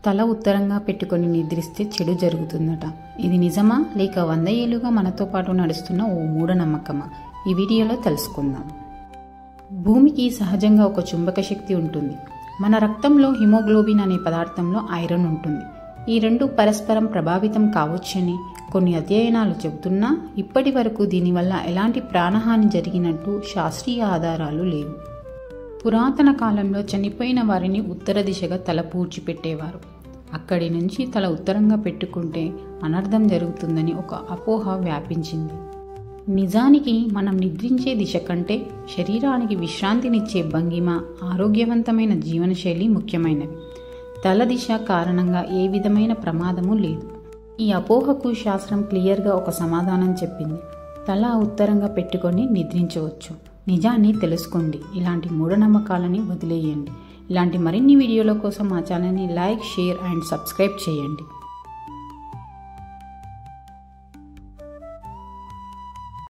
తల ఉత్తరంగా పెట్టుకొని నిద్రిస్తే చెడు జరుగుతుందట. ఇది నిజమా లేక 100 ఏళ్లుగా మనతో పాటు నడుస్తున్న ఓ మూఢనమ్మకమా? ఈ వీడియోలో తెలుసుకుందాం. భూమికి సహజంగా ఒక చుంబక శక్తి ఉంటుంది. మన రక్తంలో హిమోగ్లోబిన్ అనే పదార్థంలో ఐరన్ ఉంటుంది. ఈ రెండు పరస్పరం ప్రభావితం కావచ్చని కొన్ని అధ్యయనాలు చెబుతున్నా ఇప్పటి వరకు దీనివల్ల ఎలాంటి ప్రాణహాని జరిగినట్టు శాస్త్రీయ ఆధారాలు లేవు. పురాతన కాలంలో చనిపోయిన వారిని ఉత్తర దిశగా తల పూడ్చిపెట్టేవారు. అక్కడి నుంచి తల ఉత్తరంగా పెట్టుకుంటే అనర్థం జరుగుతుందని ఒక అపోహ వ్యాపించింది. నిజానికి మనం నిద్రించే దిశ కంటే శరీరానికి విశ్రాంతినిచ్చే భంగిమ, ఆరోగ్యవంతమైన జీవనశైలి ముఖ్యమైనవి. తల దిశ కారణంగా ఏ విధమైన ప్రమాదము లేదు. ఈ అపోహకు శాస్త్రం క్లియర్గా ఒక సమాధానం చెప్పింది. తల ఉత్తరంగా పెట్టుకొని నిద్రించవచ్చు. నిజాన్ని తెలుసుకోండి. ఇలాంటి మూఢనమ్మకాలని వదిలేయండి. ఇలాంటి మరిన్ని వీడియోల కోసం మా ఛానల్ని లైక్, షేర్ అండ్ సబ్స్క్రైబ్ చేయండి.